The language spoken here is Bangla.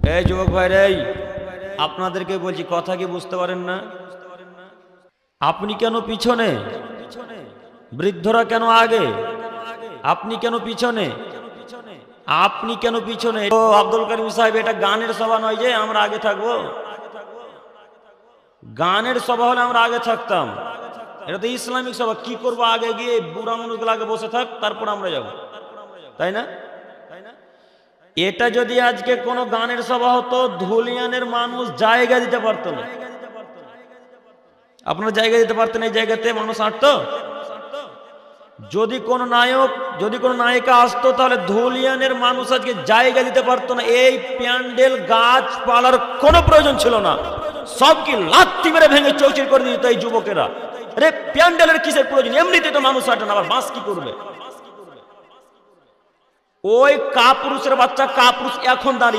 এই যুবক ভাইরা, এই আপনাদেরকে বলছি, কথা কি বুঝতে পারেন না? আপনি কেন পিছনে? বৃদ্ধরা কেন আগে? আপনি কেন পিছনে? আপনি কেন পিছনে? ও আব্দুল করিম সাহেব, এটা গানের সভা নয় যে আমরা আগে থাকবো। গানের সভা হলে আমরা আগে থাকতাম। এটা তো ইসলামিক সভা। কি করব আগে গিয়ে? বুড়া মানুষগুলো আগে বসে থাক, তারপর আমরা যাব, তাই না? এটা যদি আজকে কোনো গানের সভা হতো, ধুলিয়ানের মানুষ জায়গা দিতে পারতো না। আপনারা জায়গা দিতে পারতেন? এই জায়গাতে মানুষ হাঁটতো। যদি কোনো নায়ক, যদি কোনো নায়িকা আসতো, তাহলে ধুলিয়ানের মানুষ আজকে জায়গা দিতে পারতো না। এই প্যান্ডেল গাছপালার কোনো প্রয়োজন ছিল না, সব কি লাথি মেরে ভেঙে চৌচির করে দিত এই যুবকেরা। আরে প্যান্ডেলের কিসের প্রয়োজন? এমনিতে তো মানুষ হাঁটে না, আবার বাস কি করবে? ওই কাপুরুষের বাচ্চা কাপুরুষ এখন দাঁড়িয়ে